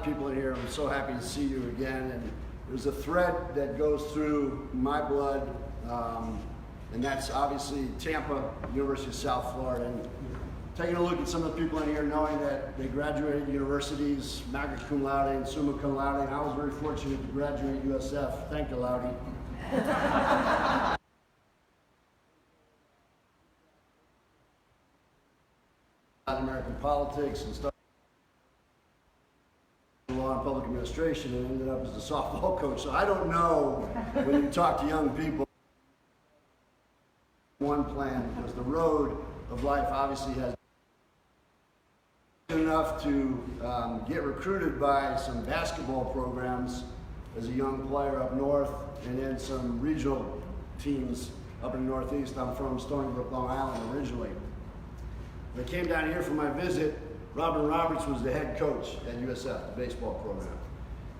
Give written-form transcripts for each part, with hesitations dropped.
of people in here. I'm so happy to see you again. And there's a thread that goes through my blood, and that's obviously Tampa, University of South Florida. And taking a look at some of the people in here, knowing that they graduated universities, magna cum laude and summa cum laude, and I was very fortunate to graduate USF. Thank you, Laude. American politics and stuff, law and public administration, and ended up as a softball coach. So I don't know, when you talk to young people, one plan, because the road of life obviously has enough to get recruited by some basketball programs as a young player up north, and then some regional teams up in the Northeast. I'm from Stony Brook, Long Island originally. When I came down here for my visit, Robin Roberts was the head coach at USF, the baseball program.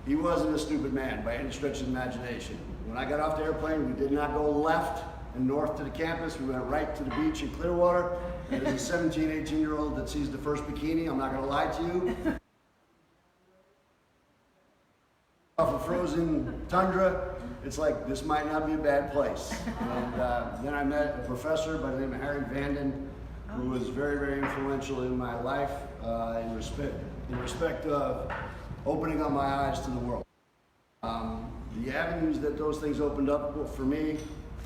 He wasn't a stupid man by any stretch of the imagination. When I got off the airplane, we did not go left and north to the campus. We went right to the beach in Clearwater. And as a 17, 18-year-old that sees the first bikini, I'm not going to lie to you. Off of frozen tundra, it's like, this might not be a bad place. And then I met a professor by the name of Harry Vanden, who was very, very influential in my life in respect of opening up my eyes to the world. The avenues that those things opened up for me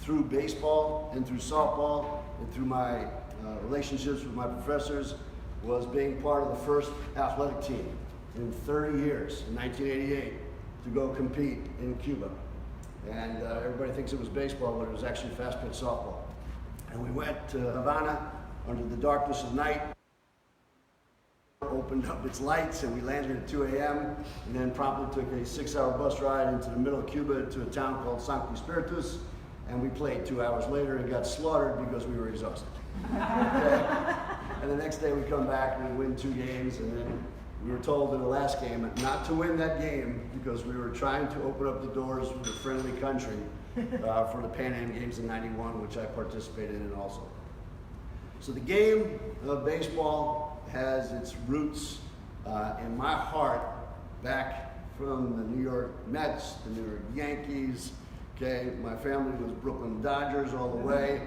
through baseball and through softball and through my relationships with my professors was being part of the first athletic team in 30 years, in 1988, to go compete in Cuba. And everybody thinks it was baseball, but it was actually fast pitch softball. And we went to Havana under the darkness of night, opened up its lights, and we landed at 2 a.m. and then promptly took a 6-hour bus ride into the middle of Cuba to a town called Sancti Spiritus, and we played 2 hours later and got slaughtered because we were exhausted. Okay? And the next day we come back and we win 2 games, and then we were told in the last game not to win that game because we were trying to open up the doors with a friendly country for the Pan Am Games in '91, which I participated in also. So the game of baseball has its roots in my heart back from the New York Mets, the New York Yankees. Okay, my family was Brooklyn Dodgers all the way.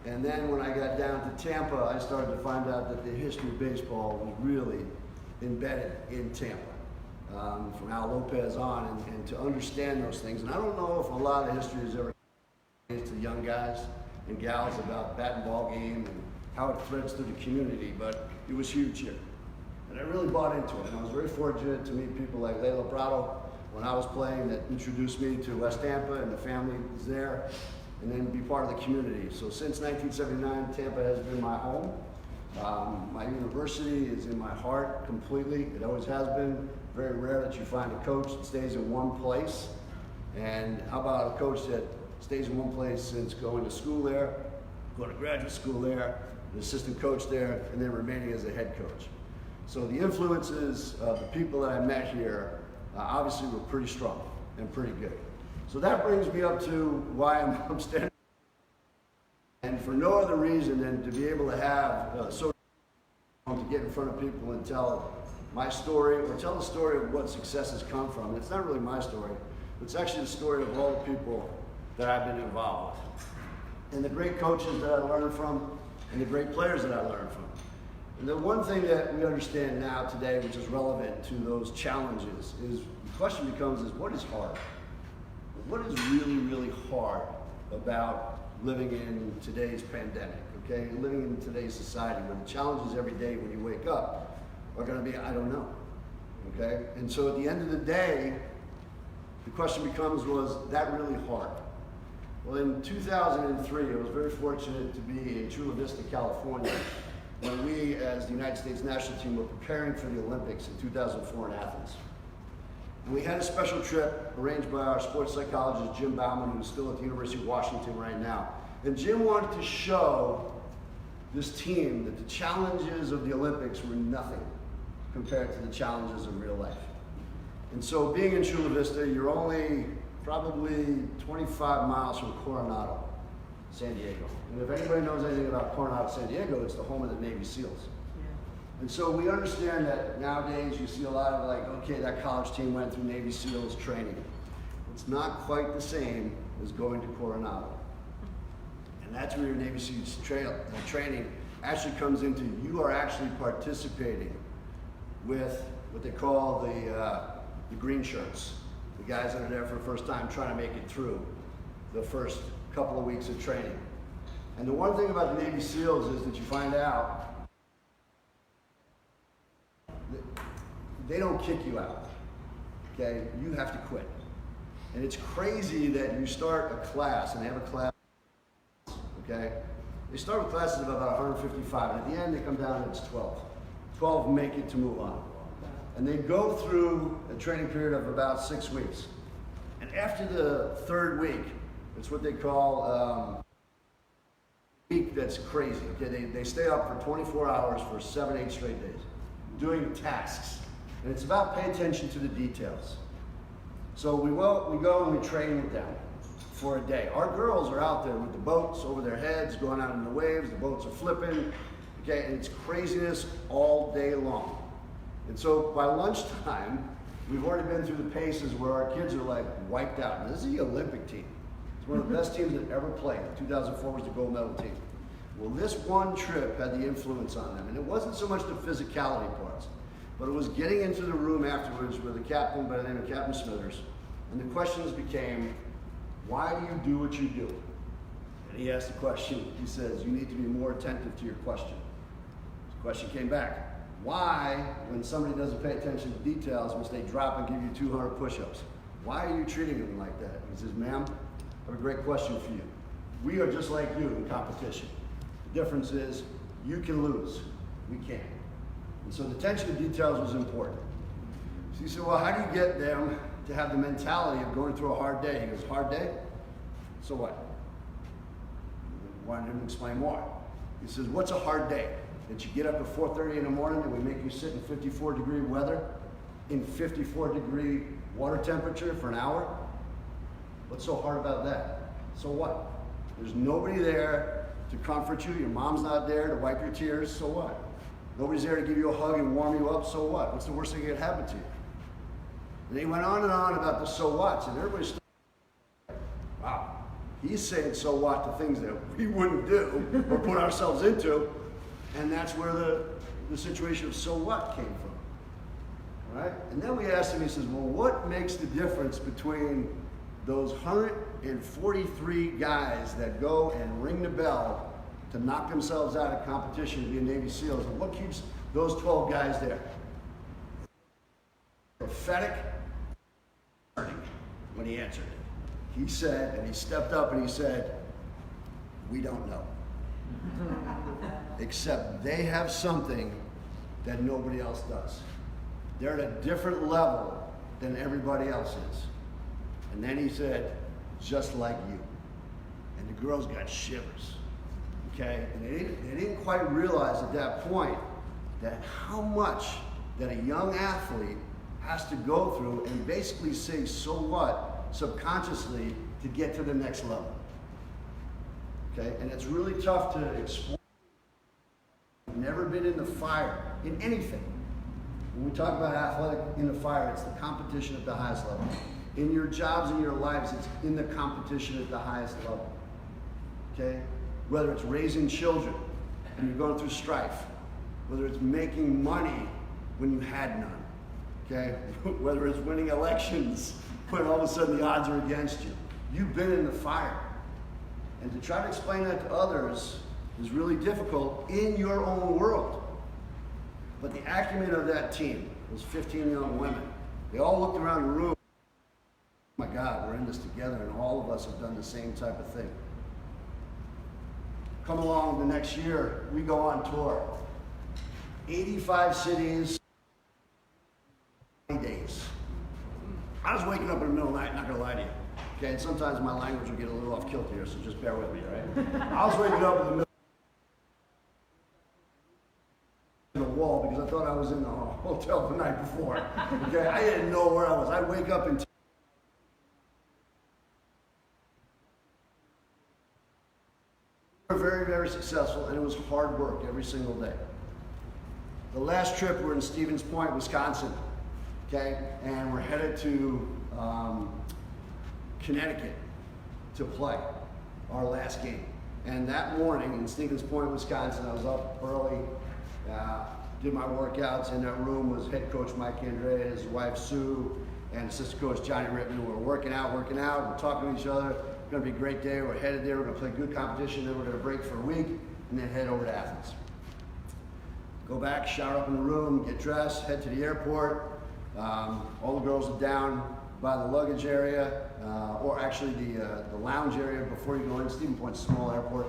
And then when I got down to Tampa, I started to find out that the history of baseball was really embedded in Tampa, from Al Lopez on, and to understand those things. And I don't know if a lot of history is ever to young guys and gals about bat and ball game and how it threads through the community, but it was huge here. And I really bought into it, and I was very fortunate to meet people like Lalo Prado when I was playing that introduced me to West Tampa and the family was there, and then be part of the community. So since 1979, Tampa has been my home. My university is in my heart completely. It always has been. Very rare that you find a coach that stays in one place. And how about a coach that stays in one place since going to school there, going to graduate school there, an assistant coach there, and then remaining as a head coach. So the influences of the people that I met here obviously were pretty strong and pretty good. So that brings me up to why I'm standing, and for no other reason than to be able to have to get in front of people and tell my story, or tell the story of what success has come from. And it's not really my story, it's actually the story of all the people that I've been involved with, and the great coaches that I learned from, and the great players that I learned from. And the one thing that we understand now today, which is relevant to those challenges, is the question becomes is what is hard? What is really, really hard about living in today's pandemic, okay? Living in today's society where the challenges every day when you wake up are gonna be, I don't know, okay? And so at the end of the day, the question becomes, was that really hard? Well, in 2003, I was very fortunate to be in Chula Vista, California, when we, as the United States national team, were preparing for the Olympics in 2004 in Athens. And we had a special trip arranged by our sports psychologist, Jim Bauman, who's still at the University of Washington right now. And Jim wanted to show this team that the challenges of the Olympics were nothing compared to the challenges of real life. And so being in Chula Vista, you're only probably 25 miles from Coronado, San Diego. And if anybody knows anything about Coronado, San Diego, it's the home of the Navy SEALs. And so we understand that nowadays you see a lot of like, okay, that college team went through Navy SEALs training. It's not quite the same as going to Coronado. And that's where your Navy SEALs training actually comes into. You are actually participating with what they call the green shirts, the guys that are there for the first time trying to make it through the first couple of weeks of training. And the one thing about the Navy SEALs is that you find out they don't kick you out, okay? You have to quit. And it's crazy that you start a class, and they have a class, okay? They start with classes of about 155, and at the end they come down and it's 12. 12 make it to move on. And they go through a training period of about 6 weeks. And after the third week, it's what they call week that's crazy, okay? They stay up for 24 hours for 7, 8 straight days, doing tasks. And it's about pay attention to the details. So we go and we train with them for a day. Our girls are out there with the boats over their heads, going out in the waves, the boats are flipping, okay, and it's craziness all day long. And so by lunchtime, we've already been through the paces where our kids are like wiped out. And this is the Olympic team. It's one of the best teams that ever played. 2004 was the gold medal team. Well, this one trip had the influence on them, and it wasn't so much the physicality parts, but it was getting into the room afterwards with a captain by the name of Captain Smithers, and the questions became, why do you do what you do? And he asked the question, he says, you need to be more attentive to your question. The question came back, why, when somebody doesn't pay attention to details, must they drop and give you 200 push-ups? Why are you treating them like that? He says, ma'am, I have a great question for you. We are just like you in competition. The difference is, you can lose, we can't. And so the attention to details was important. So he said, well, how do you get them to have the mentality of going through a hard day? He goes, hard day? So what? Wanted him to explain more. He says, what's a hard day? That you get up at 4:30 in the morning and we make you sit in 54-degree weather, in 54-degree water temperature for an hour? What's so hard about that? So what? There's nobody there to comfort you. Your mom's not there to wipe your tears. So what? Nobody's there to give you a hug and warm you up, so what? What's the worst thing that could happen to you? And he went on and on about the so whats, and everybody started, wow, he's saying so what to things that we wouldn't do or put ourselves into, and that's where the situation of so what came from, right? And then we asked him, he says, well, what makes the difference between those 143 guys that go and ring the bell to knock themselves out of competition to be a Navy SEALs, and what keeps those 12 guys there? Prophetic when he answered it. He said, and he stepped up and he said, we don't know. Except they have something that nobody else does. They're at a different level than everybody else is. And then he said, just like you. And the girls got shivers. Okay, and they didn't quite realize at that point that how much that a young athlete has to go through and basically say, so what, subconsciously to get to the next level. Okay, and it's really tough to explain. Never been in the fire, in anything. When we talk about athletic in the fire, it's the competition at the highest level. In your jobs, in your lives, it's in the competition at the highest level. Okay? Whether it's raising children and you're going through strife, whether it's making money when you had none, okay? Whether it's winning elections when all of a sudden the odds are against you. You've been in the fire. And to try to explain that to others is really difficult in your own world. But the acumen of that team, those 15 young women, they all looked around the room, oh my God, we're in this together, and all of us have done the same type of thing. Come along the next year, we go on tour. 85 cities, 20 days. I was waking up in the middle of the night, not gonna lie to you. Okay, and sometimes my language will get a little off kilter here, so just bear with me, all right? I was waking up in the middle of the wall because I thought I was in the hotel the night before. Okay, I didn't know where I was. I wake up and we were very, very successful, and it was hard work every single day. The last trip, we're in Stevens Point, Wisconsin, okay? And we're headed to Connecticut to play our last game. And that morning in Stevens Point, Wisconsin, I was up early, did my workouts. In that room was head coach Mike Andrea, his wife Sue, and assistant coach Johnny Rittman. We were working out, we're talking to each other. It's gonna be a great day, we're headed there, we're gonna play good competition, then we're gonna break for a week, and then head over to Athens. Go back, shower up in the room, get dressed, head to the airport. All the girls are down by the luggage area, or actually the lounge area before you go in. Stevens Point's a small airport.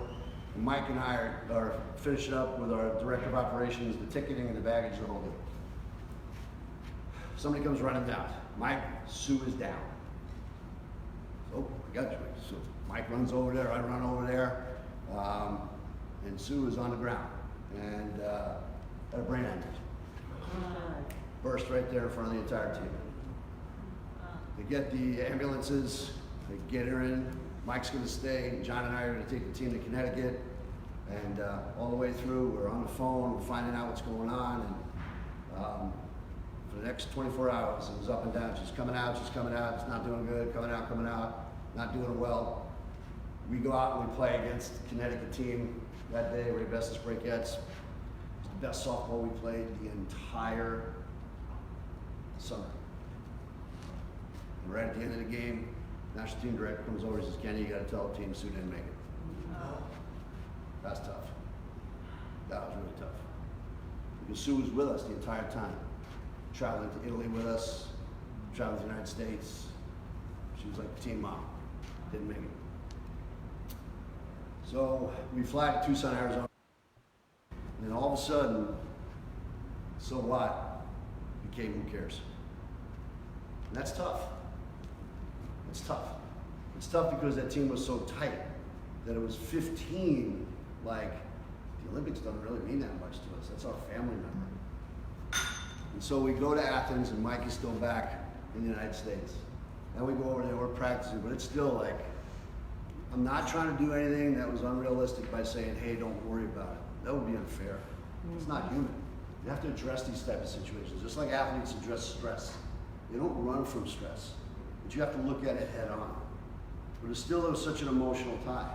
And Mike and I are finishing up with our director of operations, the ticketing and the baggage, the whole deal. Somebody comes running down. Mike, Sue is down. So, I got you. So Mike runs over there, I run over there, and Sue is on the ground. And had a brain hemorrhage. Burst right there in front of the entire team. They get the ambulances, they get her in. Mike's gonna stay, John and I are gonna take the team to Connecticut. And all the way through, we're on the phone, we're finding out what's going on. And for the next 24 hours, it was up and down. She's coming out, she's not doing good, coming out, not doing well. We go out and we play against the Connecticut team that day, Ray Bestis Breakettes. It's the best softball we played the entire summer. And right at the end of the game, national team director comes over and says, Kenny, you gotta tell the team Sue didn't make it. That's tough. That was really tough. Because Sue was with us the entire time. Traveling to Italy with us, traveling to the United States. She was like the team mom. Didn't make it. So we fly to Tucson, Arizona. And then all of a sudden, so what became who cares? And that's tough. It's tough. It's tough because that team was so tight that it was 15, like, the Olympics don't really mean that much to us. That's our family member. And so we go to Athens and Mike is still back in the United States. And we go over there, we're practicing, but it's still like, I'm not trying to do anything that was unrealistic by saying, hey, don't worry about it. That would be unfair. It's not human. You have to address these type of situations, just like athletes address stress. They don't run from stress, but you have to look at it head on. But it's still such an emotional time.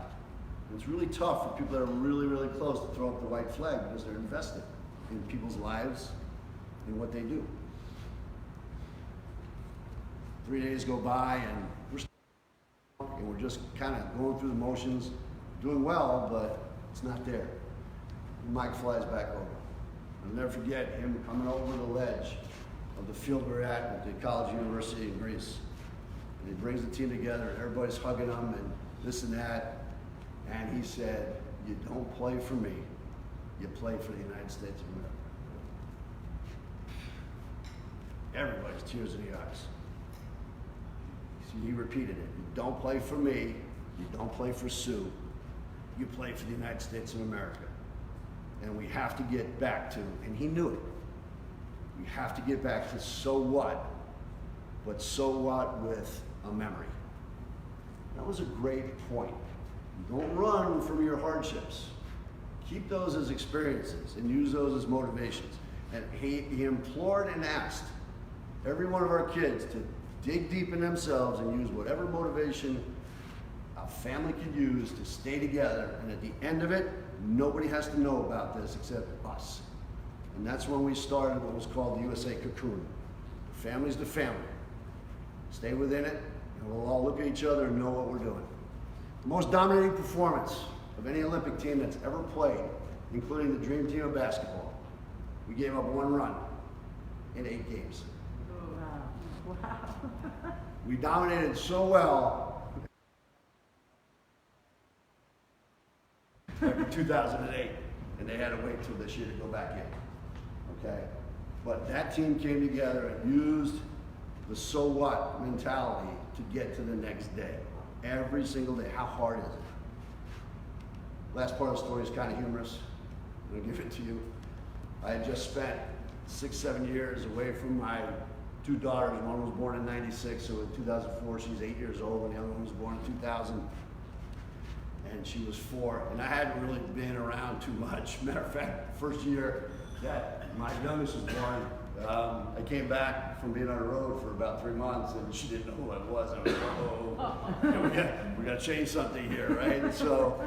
And it's really tough for people that are really, really close to throw up the white flag because they're invested in people's lives and what they do. 3 days go by and we're just kind of going through the motions, doing well, but it's not there. And Mike flies back over. I'll never forget him coming over the ledge of the field we're at the college university in Greece. And he brings the team together and everybody's hugging him and this and that. And he said, you don't play for me, you play for the United States of America. Everybody's tears in the eyes. See, he repeated it. You don't play for me, you don't play for Sue, you play for the United States of America. And we have to get back to, and he knew it, we have to get back to so what, but so what with a memory. That was a great point. Don't run from your hardships. Keep those as experiences and use those as motivations. And he implored and asked every one of our kids to dig deep in themselves and use whatever motivation a family could use to stay together. And at the end of it, nobody has to know about this except us. And that's when we started what was called the USA Cocoon. The family's the family. Stay within it, and we'll all look at each other and know what we're doing. The most dominating performance of any Olympic team that's ever played, including the dream team of basketball. We gave up 1 run in 8 games. Wow. Wow. We dominated so well after 2008, and they had to wait till this year to go back in. Okay? But that team came together and used the so what mentality to get to the next day. Every single day. How hard is it? Last part of the story is kind of humorous. I'm going to give it to you. I had just spent 6-7 years away from my 2 daughters. One was born in '96, so in 2004 she's 8 years old, and the other one was born in 2000, and she was 4. And I hadn't really been around too much. Matter of fact, the first year that My youngest was born. I came back from being on the road for about 3 months, and she didn't know who I was. I was like, oh, we got to change something here, right? And so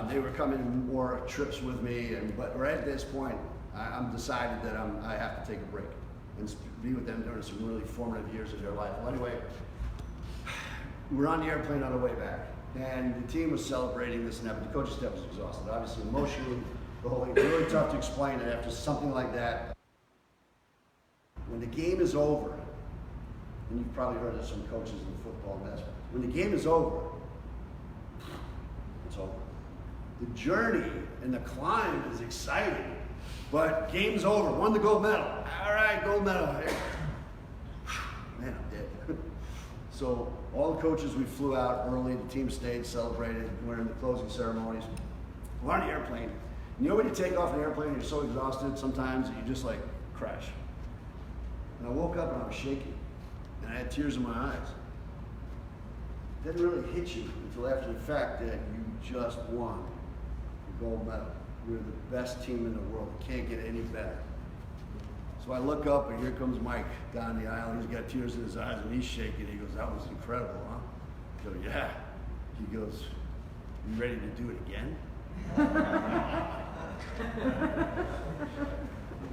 they were coming more trips with me, but right at this point, I'm decided that I have to take a break and be with them during some really formative years of their life. Well, anyway, we were on the airplane on the way back, and the team was celebrating this and that, but the coaching staff was exhausted. Obviously, emotionally, the whole thing was really tough to explain it after something like that. When the game is over, and you've probably heard of some coaches in football and that's when the game is over, it's over. The journey and the climb is exciting, but game's over. Won the gold medal. All right, gold medal. Man, I'm dead. So all the coaches, we flew out early. The team stayed, celebrated. We're in the closing ceremonies. We're on the airplane. You know when you take off an airplane, you're so exhausted sometimes that you just like crash. And I woke up and I was shaking, and I had tears in my eyes. It didn't really hit you until after the fact that you just won the gold medal. You're the best team in the world. It can't get any better. So I look up, and here comes Mike down the aisle. He's got tears in his eyes, and he's shaking. He goes, "That was incredible, huh?" I go, "Yeah." He goes, "You ready to do it again?"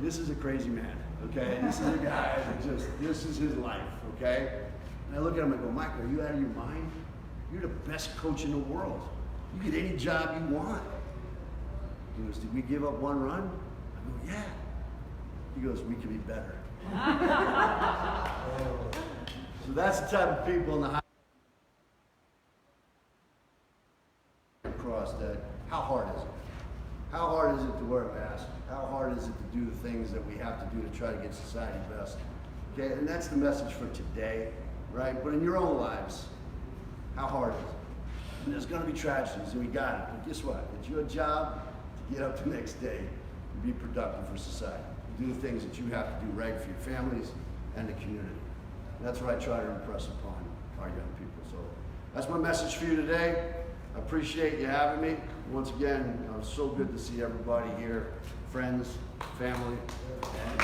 This is a crazy man, okay? This is a guy that this is his life, okay? And I look at him and go, "Mike, are you out of your mind? You're the best coach in the world. You get any job you want." He goes, "Did we give up one run?" I go, "Yeah." He goes, "We can be better." So that's the type of people in the high cross that, how hard is it? How hard is it to wear a mask? How hard is it to do the things that we have to do to try to get society best? Okay, and that's the message for today, right? But in your own lives, how hard is it? And there's gonna be tragedies, and we got it. But guess what? It's your job to get up the next day and be productive for society. Do the things that you have to do right for your families and the community. And that's what I try to impress upon our young people. So that's my message for you today. I appreciate you having me. Once again, it's so good to see everybody here, friends, family. And,